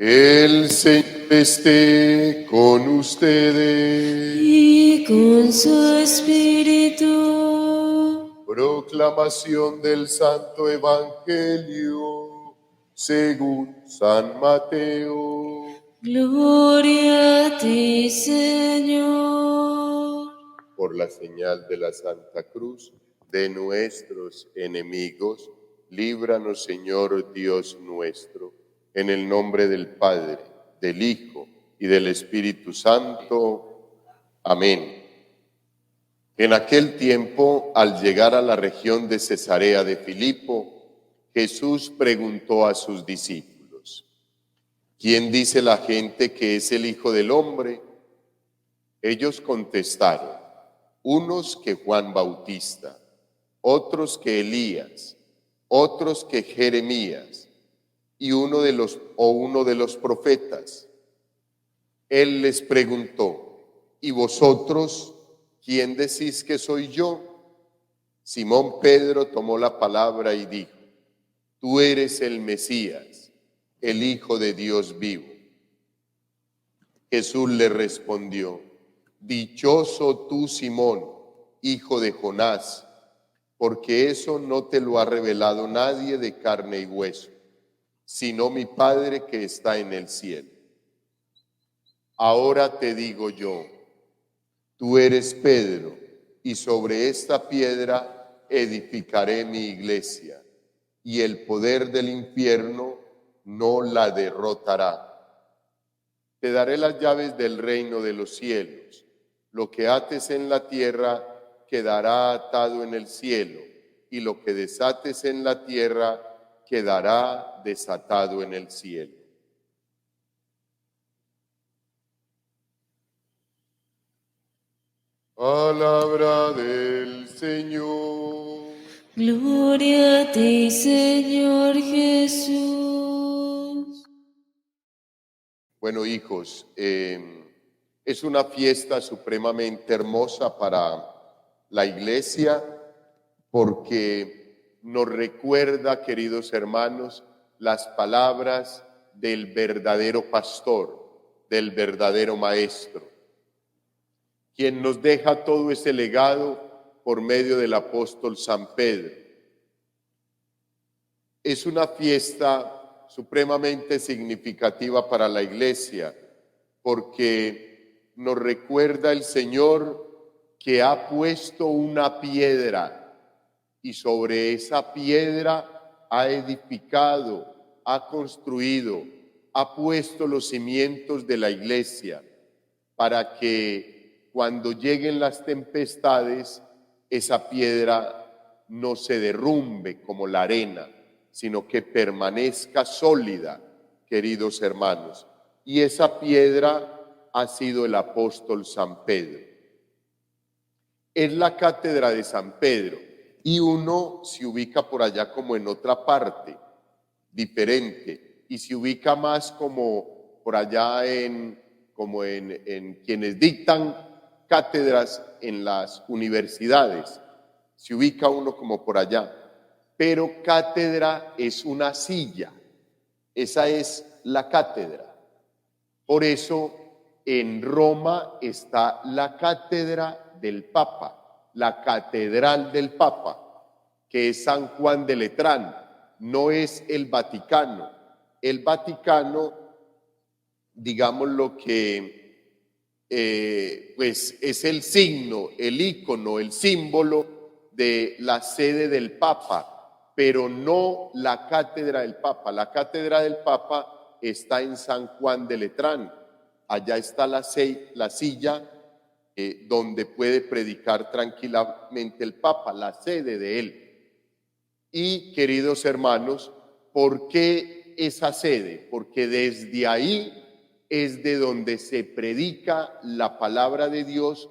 El Señor esté con ustedes. Y con su espíritu. Proclamación del Santo Evangelio según San Mateo. Gloria a ti, Señor. Por la señal de la Santa Cruz de nuestros enemigos, líbranos, Señor Dios nuestro, en el nombre del Padre, del Hijo y del Espíritu Santo. Amén. En aquel tiempo, al llegar a la región de Cesarea de Filipo, Jesús preguntó a sus discípulos: ¿Quién dice la gente que es el Hijo del Hombre? Ellos contestaron: unos que Juan Bautista, otros que Elías, otros que Jeremías, y uno de los profetas. Él les preguntó: ¿y vosotros quién decís que soy yo? Simón Pedro tomó la palabra y dijo: tú eres el Mesías, el Hijo de Dios vivo. Jesús le respondió: dichoso tú, Simón, hijo de Jonás, porque eso no te lo ha revelado nadie de carne y hueso, sino mi Padre que está en el cielo. Ahora te digo yo, tú eres Pedro, y sobre esta piedra edificaré mi iglesia, y el poder del infierno no la derrotará. Te daré las llaves del reino de los cielos. Lo que ates en la tierra quedará atado en el cielo, y lo que desates en la tierra quedará desatado en el cielo. Palabra del Señor. Gloria a ti, Señor Jesús. Bueno, hijos, es una fiesta supremamente hermosa para la iglesia porque nos recuerda, queridos hermanos, las palabras del verdadero pastor, del verdadero maestro, quien nos deja todo ese legado por medio del apóstol San Pedro. Es una fiesta supremamente significativa para la iglesia, porque nos recuerda el Señor que ha puesto una piedra y sobre esa piedra ha edificado, ha construido, ha puesto los cimientos de la iglesia para que cuando lleguen las tempestades, esa piedra no se derrumbe como la arena, sino que permanezca sólida, queridos hermanos. Y esa piedra ha sido el apóstol San Pedro. Es la cátedra de San Pedro, y uno se ubica por allá como en otra parte, diferente, y se ubica más como por allá en quienes dictan cátedras en las universidades, se ubica uno como por allá, pero cátedra es una silla, esa es la cátedra. Por eso en Roma está la cátedra del Papa, la catedral del Papa, que es San Juan de Letrán, no es el Vaticano. El Vaticano, digamos lo que pues es el signo, el ícono, el símbolo de la sede del Papa, pero no la cátedra del Papa. La cátedra del Papa está en San Juan de Letrán. Allá está la silla donde puede predicar tranquilamente el Papa, la sede de él. Y, queridos hermanos, ¿por qué esa sede? Porque desde ahí es de donde se predica la palabra de Dios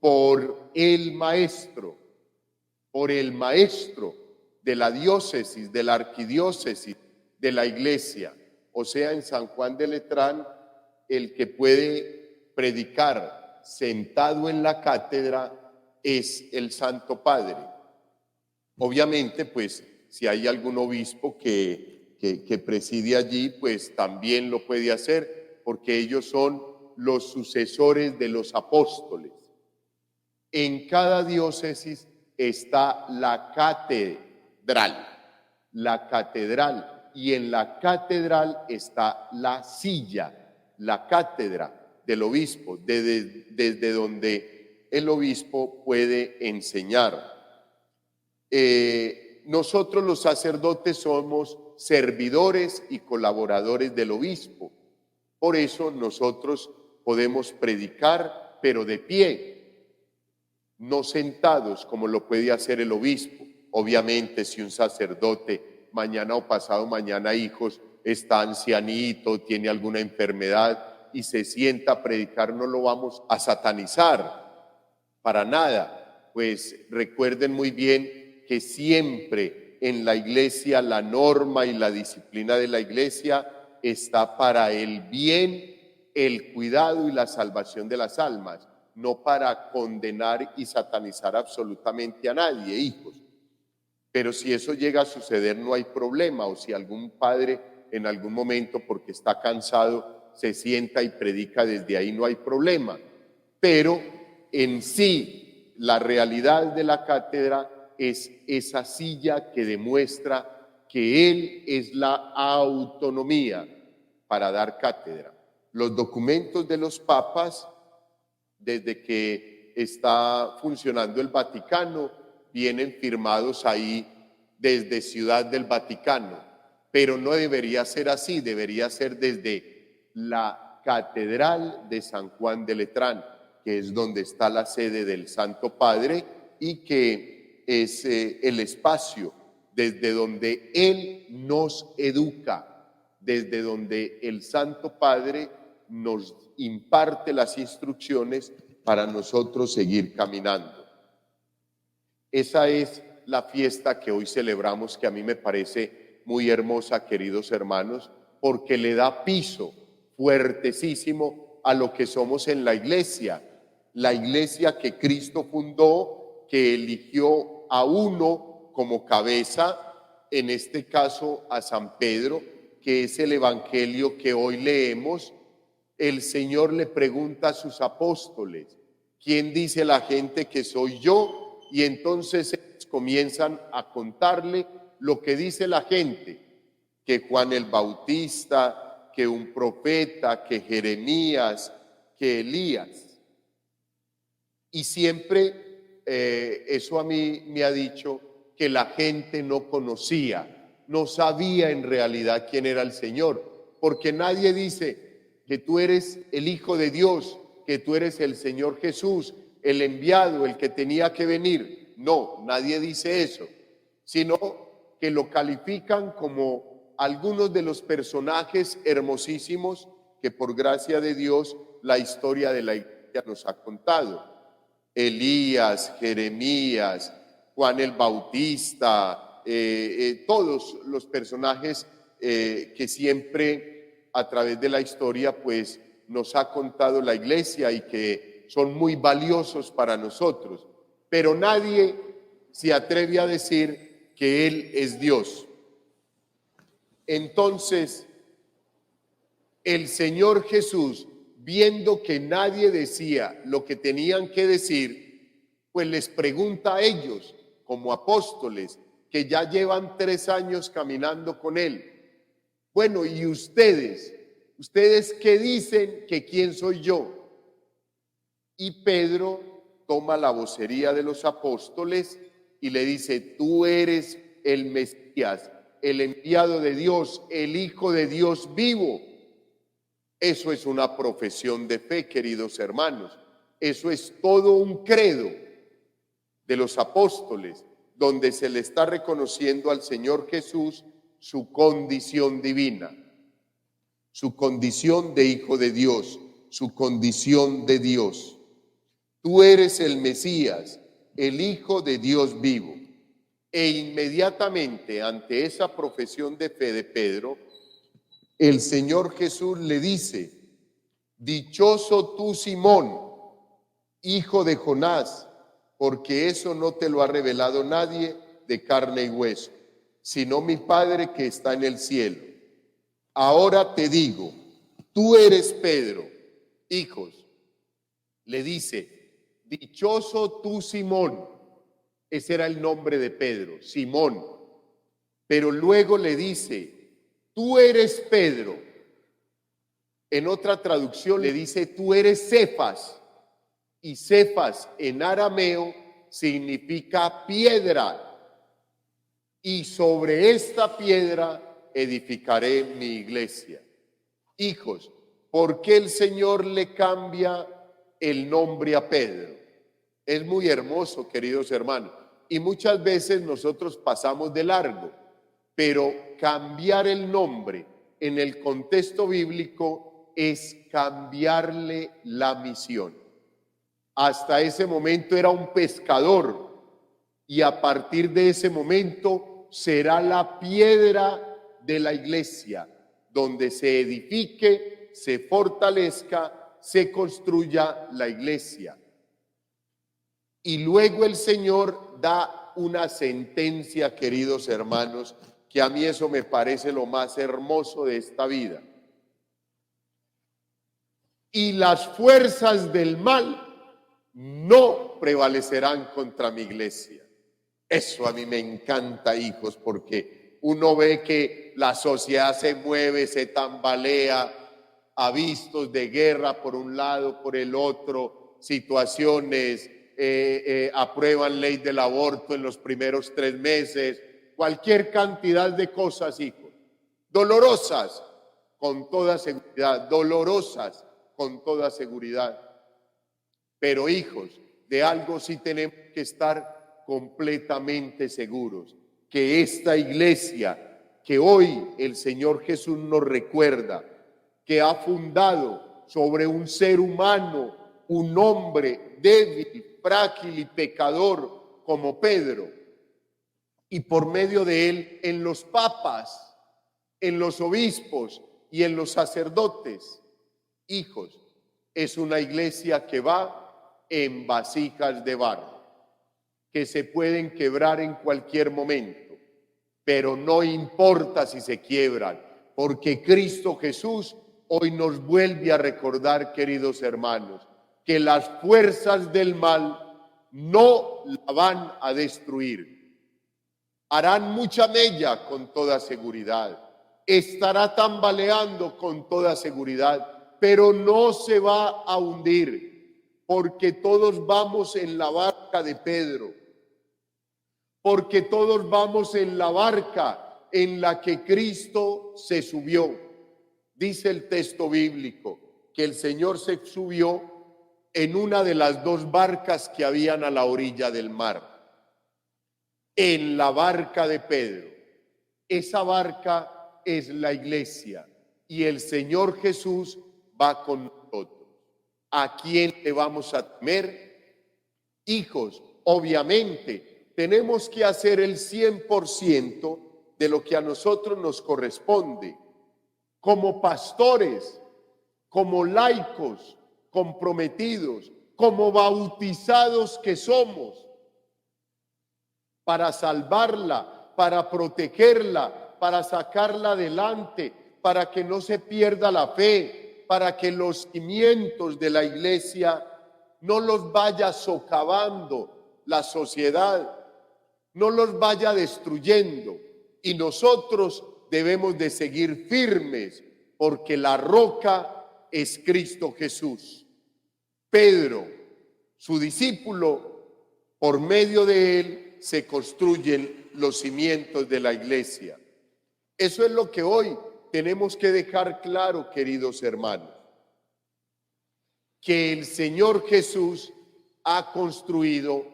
por el maestro de la diócesis, de la arquidiócesis, de la iglesia. O sea, en San Juan de Letrán, el que puede predicar sentado en la cátedra es el Santo Padre. Obviamente, pues, si hay algún obispo que que preside allí, pues también lo puede hacer, porque ellos son los sucesores de los apóstoles. En cada diócesis está la catedral, y en la catedral está la silla, la cátedra del obispo, desde donde el obispo puede enseñar. Nosotros los sacerdotes somos servidores y colaboradores del obispo. Por eso nosotros podemos predicar, pero de pie, no sentados como lo puede hacer el obispo. Obviamente, si un sacerdote mañana o pasado mañana, hijos, está ancianito, tiene alguna enfermedad y se sienta a predicar, no lo vamos a satanizar para nada. Pues recuerden muy bien que siempre en la iglesia la norma y la disciplina de la iglesia está para el bien, el cuidado y la salvación de las almas, no para condenar y satanizar absolutamente a nadie, hijos. Pero si eso llega a suceder no hay problema, o si algún padre en algún momento porque está cansado se sienta y predica desde ahí, no hay problema. Pero en sí la realidad de la cátedra es esa silla que demuestra que Él es la autonomía para dar cátedra. Los documentos de los papas, desde que está funcionando el Vaticano, vienen firmados ahí desde Ciudad del Vaticano, pero no debería ser así, debería ser desde la Catedral de San Juan de Letrán, que es donde está la sede del Santo Padre y que es el espacio desde donde Él nos educa, desde donde el Santo Padre nos imparte las instrucciones para nosotros seguir caminando. Esa es la fiesta que hoy celebramos, que a mí me parece muy hermosa, queridos hermanos, porque le da piso fuertesísimo a lo que somos en la iglesia que Cristo fundó, que eligió a uno como cabeza, en este caso a San Pedro, que es el evangelio que hoy leemos. El Señor le pregunta a sus apóstoles: ¿quién dice la gente que soy yo? Y entonces ellos comienzan a contarle lo que dice la gente, que Juan el Bautista, que un profeta, que Jeremías, que Elías. Y siempre eso a mí me ha dicho que la gente no conocía, no sabía en realidad quién era el Señor, porque nadie dice que tú eres el Hijo de Dios, que tú eres el Señor Jesús, el enviado, el que tenía que venir. No, nadie dice eso, sino que lo califican como algunos de los personajes hermosísimos que por gracia de Dios la historia de la iglesia nos ha contado. Elías, Jeremías, Juan el Bautista, todos los personajes que siempre a través de la historia pues nos ha contado la iglesia y que son muy valiosos para nosotros, pero nadie se atreve a decir que Él es Dios. Entonces, el Señor Jesús, viendo que nadie decía lo que tenían que decir, pues les pregunta a ellos, como apóstoles, que ya llevan 3 años caminando con Él: bueno, ¿y ustedes qué dicen que quién soy yo? Y Pedro toma la vocería de los apóstoles y le dice: tú eres el Mesías, el enviado de Dios, el Hijo de Dios vivo. Eso es una profesión de fe, queridos hermanos. Eso es todo un credo de los apóstoles, donde se le está reconociendo al Señor Jesús su condición divina, su condición de Hijo de Dios, su condición de Dios. Tú eres el Mesías, el Hijo de Dios vivo. E inmediatamente ante esa profesión de fe de Pedro, el Señor Jesús le dice: dichoso tú, Simón, hijo de Jonás, porque eso no te lo ha revelado nadie de carne y hueso, sino mi Padre que está en el cielo. Ahora te digo, tú eres Pedro. Hijos, le dice, dichoso tú, Simón. Ese era el nombre de Pedro, Simón. Pero luego le dice, tú eres Pedro. En otra traducción le dice, tú eres Cefas. Y Cefas en arameo significa piedra. Y sobre esta piedra edificaré mi iglesia. Hijos, ¿por qué el Señor le cambia el nombre a Pedro? Es muy hermoso, queridos hermanos. Y muchas veces nosotros pasamos de largo. Pero cambiar el nombre en el contexto bíblico es cambiarle la misión. Hasta ese momento era un pescador y a partir de ese momento será la piedra de la iglesia, donde se edifique, se fortalezca, se construya la iglesia. Y luego el Señor da una sentencia, queridos hermanos, que a mí eso me parece lo más hermoso de esta vida. Y las fuerzas del mal no prevalecerán contra mi iglesia. Eso a mí me encanta, hijos, porque uno ve que la sociedad se mueve, se tambalea, avistos de guerra por un lado, por el otro, situaciones, aprueban ley del aborto en los primeros 3 meses, cualquier cantidad de cosas, hijos, dolorosas con toda seguridad, dolorosas con toda seguridad. Pero hijos, de algo sí tenemos que estar completamente seguros, que esta iglesia que hoy el Señor Jesús nos recuerda, que ha fundado sobre un ser humano, un hombre débil, frágil y pecador como Pedro, y por medio de él en los papas, en los obispos y en los sacerdotes. Hijos, es una iglesia que va en vasijas de barro, que se pueden quebrar en cualquier momento, pero no importa si se quiebran, porque Cristo Jesús hoy nos vuelve a recordar, queridos hermanos, que las fuerzas del mal no la van a destruir. Harán mucha mella con toda seguridad, estará tambaleando con toda seguridad, pero no se va a hundir, porque todos vamos en la barca de Pedro, porque todos vamos en la barca en la que Cristo se subió. Dice el texto bíblico que el Señor se subió en una de las 2 barcas que habían a la orilla del mar, en la barca de Pedro. Esa barca es la iglesia y el Señor Jesús va con nosotros. ¿A quién le vamos a temer? Hijos, obviamente tenemos que hacer el 100% de lo que a nosotros nos corresponde, como pastores, como laicos comprometidos, como bautizados que somos, para salvarla, para protegerla, para sacarla adelante, para que no se pierda la fe, para que los cimientos de la iglesia no los vaya socavando la sociedad, no los vaya destruyendo. Y nosotros debemos de seguir firmes, porque la roca es Cristo Jesús. Pedro, su discípulo, por medio de él se construyen los cimientos de la iglesia. Eso es lo que hoy tenemos que dejar claro, queridos hermanos, que el Señor Jesús ha construido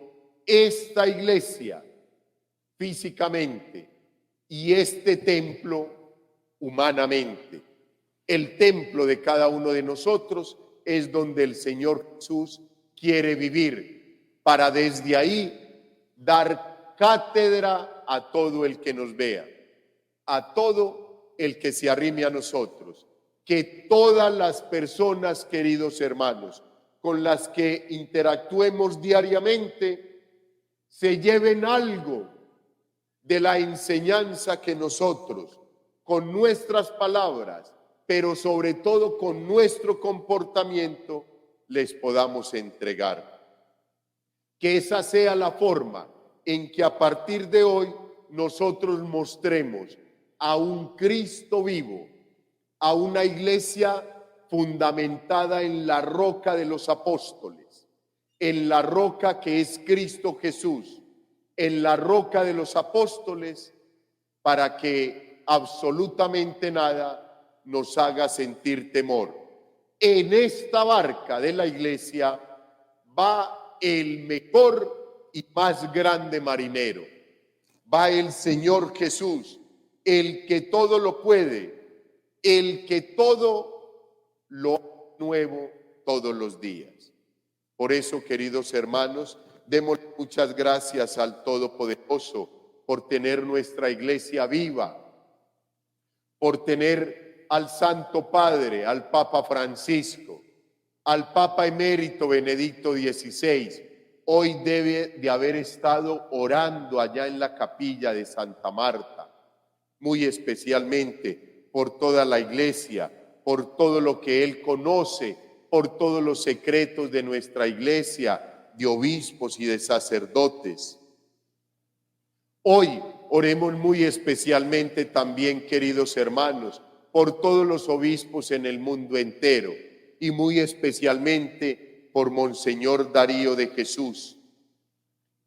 esta iglesia físicamente y este templo humanamente. El templo de cada uno de nosotros es donde el Señor Jesús quiere vivir, para desde ahí dar cátedra a todo el que nos vea, a todo el que se arrime a nosotros, que todas las personas, queridos hermanos, con las que interactuemos diariamente, se lleven algo de la enseñanza que nosotros, con nuestras palabras, pero sobre todo con nuestro comportamiento, les podamos entregar. Que esa sea la forma en que a partir de hoy nosotros mostremos a un Cristo vivo, a una iglesia fundamentada en la roca de los apóstoles, en la roca que es Cristo Jesús, en la roca de los apóstoles, para que absolutamente nada nos haga sentir temor. En esta barca de la iglesia va el mejor y más grande marinero. Va el Señor Jesús, el que todo lo puede, el que todo lo nuevo todos los días. Por eso, queridos hermanos, demos muchas gracias al Todopoderoso por tener nuestra iglesia viva, por tener al Santo Padre, al Papa Francisco, al Papa Emérito Benedicto XVI. Hoy debe de haber estado orando allá en la capilla de Santa Marta, muy especialmente por toda la iglesia, por todo lo que él conoce, por todos los secretos de nuestra iglesia, de obispos y de sacerdotes. Hoy oremos muy especialmente también, queridos hermanos, por todos los obispos en el mundo entero y muy especialmente por Monseñor Darío de Jesús,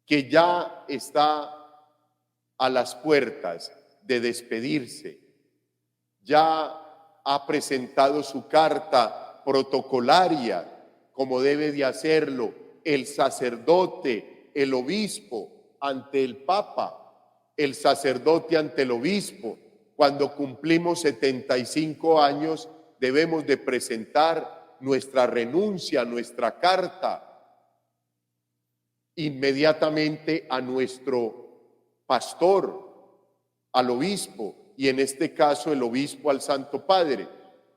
que ya está a las puertas de despedirse. Ya ha presentado su carta protocolaria, como debe de hacerlo el sacerdote, el obispo ante el Papa, el sacerdote ante el obispo. Cuando cumplimos 75 años debemos de presentar nuestra renuncia, nuestra carta, inmediatamente a nuestro pastor, al obispo, y en este caso el obispo al Santo Padre.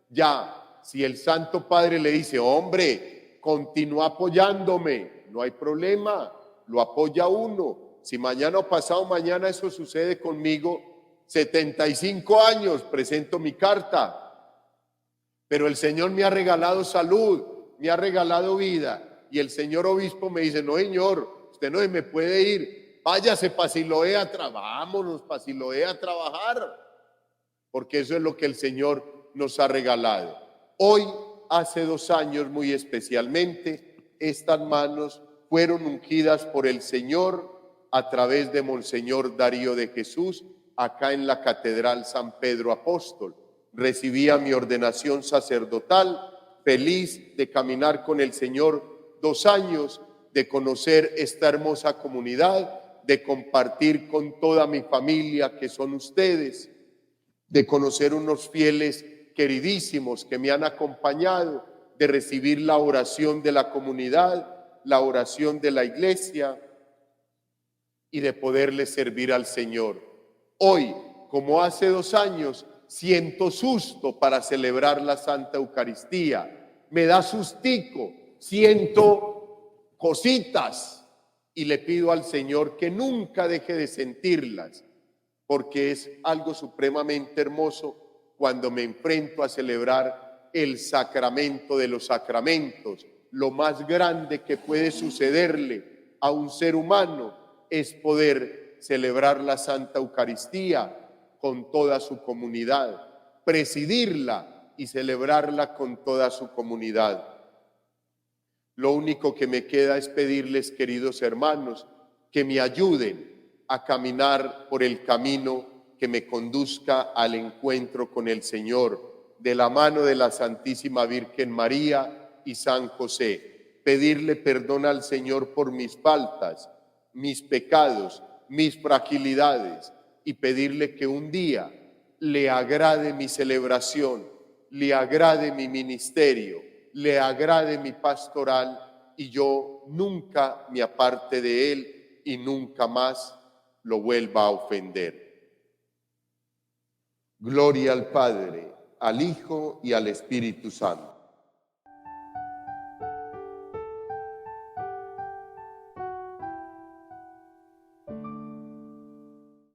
Ya, si el Santo Padre le dice, hombre, continúa apoyándome, no hay problema, lo apoya uno. Si mañana o pasado mañana eso sucede conmigo, 75 años, presento mi carta. Pero el Señor me ha regalado salud, me ha regalado vida. Y el señor obispo me dice, no señor, usted no me puede ir, váyase para Siloé vámonos para Siloé a trabajar. Porque eso es lo que el Señor nos ha regalado. Hoy, hace 2 años muy especialmente, estas manos fueron ungidas por el Señor a través de Monseñor Darío de Jesús, acá en la Catedral San Pedro Apóstol. Recibía mi ordenación sacerdotal, feliz de caminar con el Señor 2 años, de conocer esta hermosa comunidad, de compartir con toda mi familia que son ustedes, de conocer unos fieles queridísimos que me han acompañado, de recibir la oración de la comunidad, la oración de la iglesia y de poderle servir al Señor. Hoy, como hace 2 años, siento susto para celebrar la Santa Eucaristía. Me da sustico, siento cositas y le pido al Señor que nunca deje de sentirlas, porque es algo supremamente hermoso cuando me enfrento a celebrar el sacramento de los sacramentos. Lo más grande que puede sucederle a un ser humano es poder celebrar la Santa Eucaristía con toda su comunidad, presidirla y celebrarla con toda su comunidad. Lo único que me queda es pedirles, queridos hermanos, que me ayuden a caminar por el camino que me conduzca al encuentro con el Señor, de la mano de la Santísima Virgen María y San José. Pedirle perdón al Señor por mis faltas, mis pecados, mis fragilidades, y pedirle que un día le agrade mi celebración, le agrade mi ministerio, le agrade mi pastoral, y yo nunca me aparte de él y nunca más lo vuelva a ofender. Gloria al Padre, al Hijo y al Espíritu Santo.